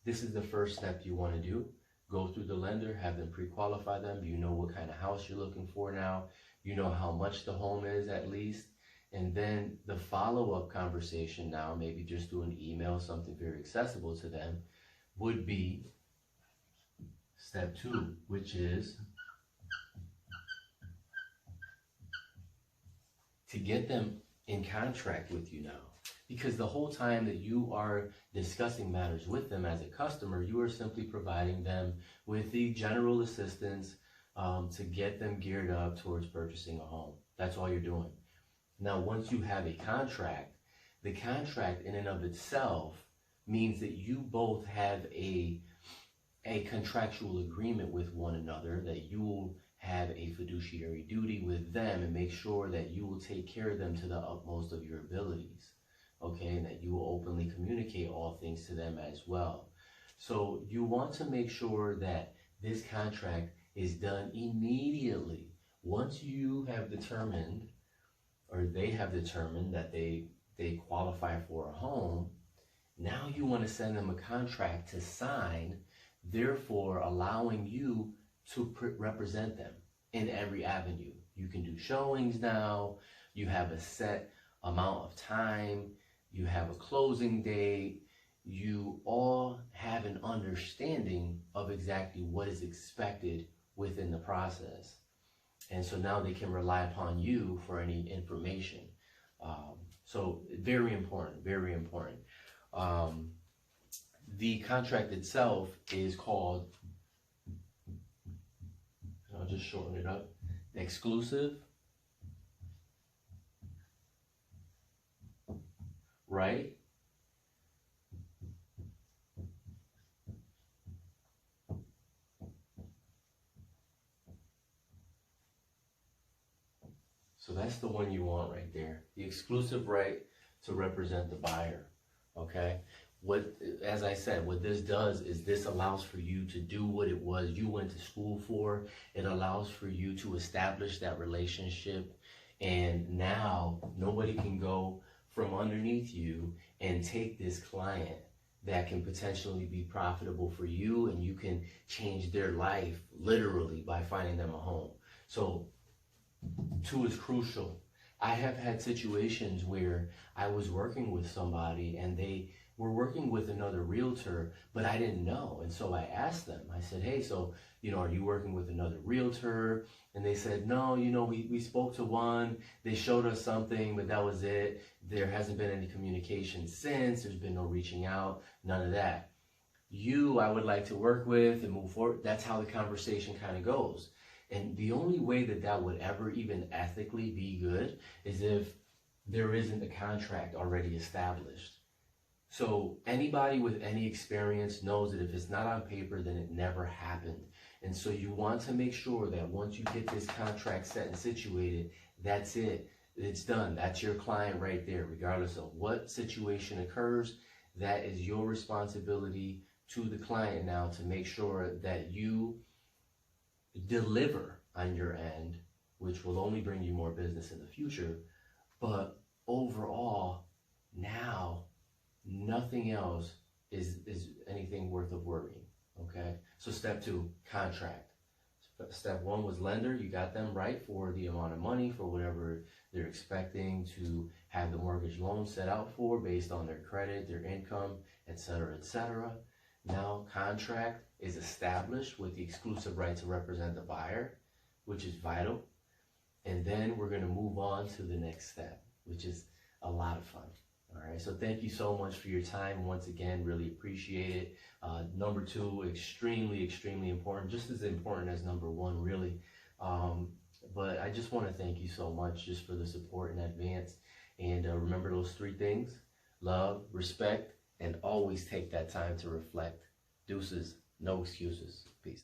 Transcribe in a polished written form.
this is the first step you want to do. Go through the lender, have them pre-qualify them. You know what kind of house you're looking for now. You know how much the home is at least. And then the follow-up conversation now, maybe just do an email, something very accessible to them, would be step 2, which is to get them in contract with you now. Because the whole time that you are discussing matters with them as a customer, you are simply providing them with the general assistance to get them geared up towards purchasing a home. That's all you're doing. Now, once you have a contract, the contract in and of itself means that you both have a contractual agreement with one another, that you will have a fiduciary duty with them and make sure that you will take care of them to the utmost of your abilities. Okay, and that you will openly communicate all things to them as well. So you want to make sure that this contract is done immediately. Once you have determined, or they have determined that they qualify for a home, now you want to send them a contract to sign, therefore allowing you to represent them in every avenue. You can do showings now, you have a set amount of time, you have a closing date, you all have an understanding of exactly what is expected within the process. And so now they can rely upon you for any information. So very important, very important. The contract itself is called, I'll just shorten it up, exclusive right so that's the one you want right there, the exclusive right to represent the buyer. Okay, what, as I said, what this does is this allows for you to do what it was you went to school for. It allows for you to establish that relationship, and now nobody can go from underneath you and take this client that can potentially be profitable for you, and you can change their life literally by finding them a home. So 2 is crucial. I have had situations where I was working with somebody and they were working with another realtor, but I didn't know. And so I asked them, I said, hey, so, are you working with another realtor? And they said, no, we spoke to one, they showed us something, but that was it. There hasn't been any communication since, there's been no reaching out, none of that. I would like to work with and move forward. That's how the conversation kind of goes. And the only way that would ever even ethically be good is if there isn't a contract already established. So anybody with any experience knows that if it's not on paper, then it never happened. And so you want to make sure that once you get this contract set and situated, that's it. It's done. That's your client right there. Regardless of what situation occurs, that is your responsibility to the client now to make sure that you deliver on your end, which will only bring you more business in the future. But overall, now nothing else is anything worth of worrying. Okay, so step 2, contract. Step 1 was lender. You got them right for the amount of money, for whatever they're expecting to have the mortgage loan set out for based on their credit, their income, etc., etc. Now contract is established with the exclusive right to represent the buyer, which is vital. And then we're going to move on to the next step, which is a lot of fun. All right, so thank you so much for your time. Once again, really appreciate it. Number 2, extremely, extremely important, just as important as number 1, really. But I just want to thank you so much just for the support in advance. And remember those 3 things: love, respect, and always take that time to reflect. Deuces, no excuses. Peace.